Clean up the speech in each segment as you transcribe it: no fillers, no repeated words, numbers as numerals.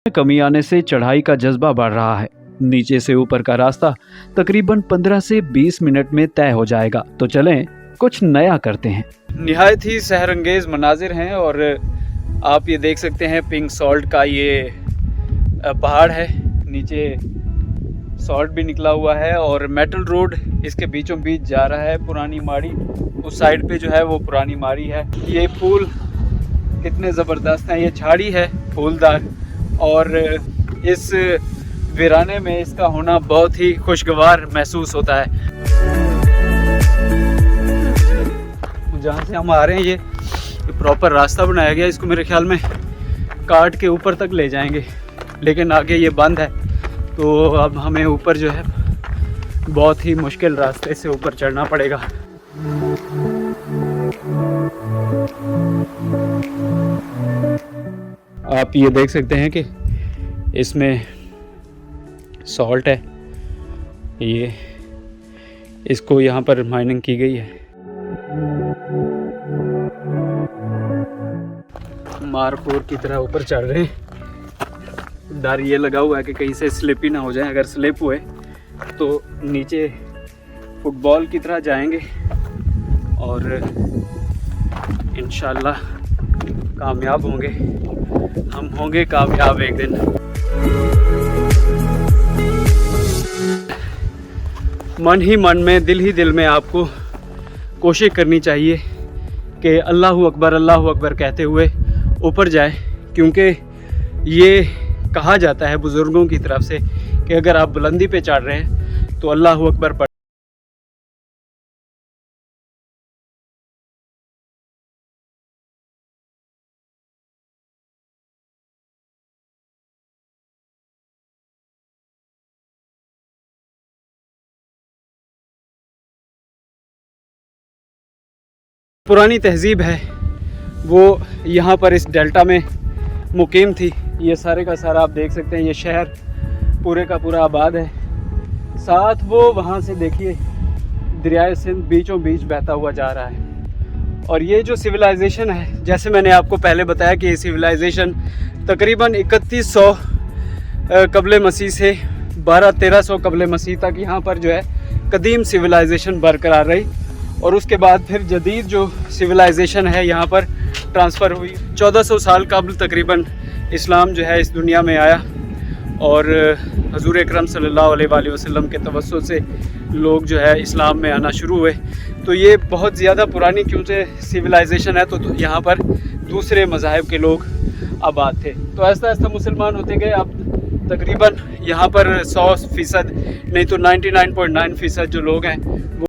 कमी आने से चढ़ाई का जज्बा बढ़ रहा है। नीचे से ऊपर का रास्ता तकरीबन 15 से 20 मिनट में तय हो जाएगा। तो चलें कुछ नया करते हैं। निहायत ही सहरंगेज मनाजिर हैं और आप ये देख सकते हैं पिंक सॉल्ट का ये पहाड़ है, नीचे सॉल्ट भी निकला हुआ है और मेटल रोड इसके बीचों बीच जा रहा है। पुरानी माड़ी उस साइड पे जो है वो पुरानी माड़ी है। ये फूल कितने ज़बरदस्त हैं, ये झाड़ी है फूलदार और इस वीराने में इसका होना बहुत ही खुशगवार महसूस होता है। जहाँ से हम आ रहे हैं ये प्रॉपर रास्ता बनाया गया, इसको मेरे ख्याल में काट के ऊपर तक ले जाएंगे, लेकिन आगे ये बंद है तो अब हमें ऊपर जो है बहुत ही मुश्किल रास्ते से ऊपर चढ़ना पड़ेगा। आप ये देख सकते हैं कि इसमें सॉल्ट है, ये इसको यहाँ पर माइनिंग की गई है। मारपुर की तरह ऊपर चढ़ रहे हैं। डर ये लगा हुआ है कि कहीं से स्लिप ही ना हो जाए, अगर स्लिप हुए तो नीचे फुटबॉल की तरह जाएंगे और इंशाल्लाह कामयाब होंगे। हम होंगे कामयाब एक दिन। मन ही मन में, दिल ही दिल में आपको कोशिश करनी चाहिए कि अल्लाहु अकबर कहते हुए ऊपर जाए, क्योंकि ये कहा जाता है बुज़ुर्गों की तरफ से कि अगर आप बुलंदी पे चढ़ रहे हैं तो अल्लाहु अकबर पढ़। पुरानी तहज़ीब है वो यहाँ पर इस डेल्टा में मुकीम थी। ये सारे का सारा आप देख सकते हैं, ये शहर पूरे का पूरा आबाद है। साथ वो वहाँ से देखिए दरियाए सिंध बीचों बीच बहता हुआ जा रहा है। और ये जो सिविलाइजेशन है, जैसे मैंने आपको पहले बताया कि ये सिविलाइजेशन तकरीबन 3100 कबले मसीह से 1200-1300 कबले मसीह तक यहाँ पर जो है कदीम सिविलाइजेशन बरकरार रही और उसके बाद फिर जदीद जो सिविलाइजेशन है यहाँ पर ट्रांसफ़र हुई। 1400 साल कबल तकरीबन इस्लाम जो है इस दुनिया में आया और हजूर अकरम सल्लल्लाहु अलैहि वसल्लम के तवस्सुल से लोग जो है इस्लाम में आना शुरू हुए। तो ये बहुत ज़्यादा पुरानी क्योंकि सिविलाइजेशन है तो यहाँ पर दूसरे मज़ाहिब के लोग आबाद थे। तो ऐसा ऐसा मुसलमान होते गए, अब तकरीबन यहाँ पर 100% नहीं तो 99.9% जो लोग हैं वो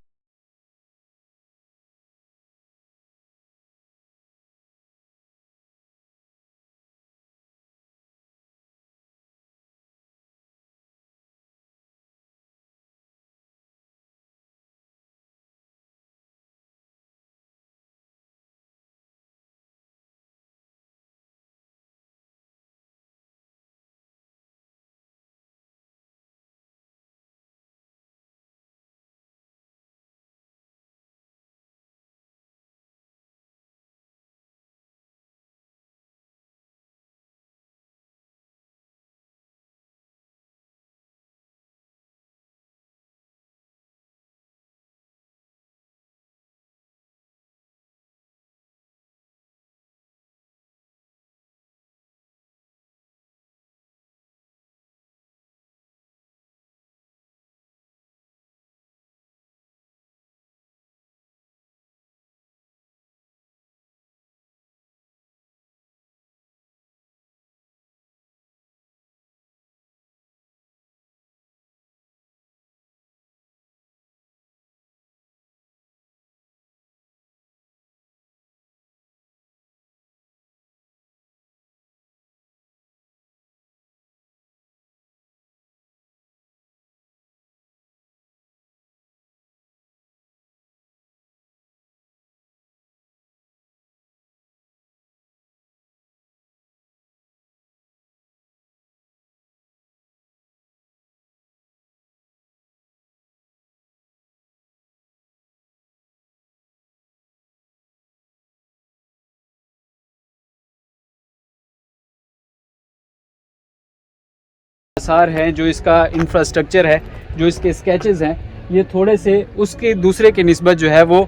आसार हैं, जो इसका इंफ्रास्ट्रक्चर है, जो इसके स्केचेस हैं, ये थोड़े से उसके दूसरे के निस्बत जो है वो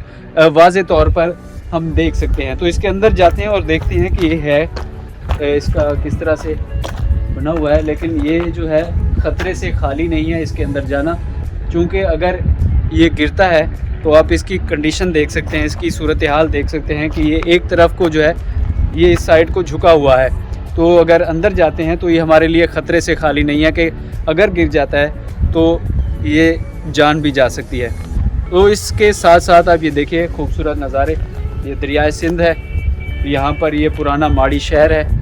वाज़े तौर पर हम देख सकते हैं। तो इसके अंदर जाते हैं और देखते हैं कि ये है इसका किस तरह से बना हुआ है। लेकिन ये जो है ख़तरे से खाली नहीं है इसके अंदर जाना, क्योंकि अगर ये गिरता है तो आप इसकी कंडीशन देख सकते हैं, इसकी सूरत हाल देख सकते हैं कि ये एक तरफ को जो है ये इस साइड को झुका हुआ है। तो अगर अंदर जाते हैं तो ये हमारे लिए ख़तरे से खाली नहीं है कि अगर गिर जाता है तो ये जान भी जा सकती है। तो इसके साथ साथ आप ये देखिए खूबसूरत नज़ारे, ये दरियाए सिंध है, यहाँ पर ये पुराना माड़ी शहर है।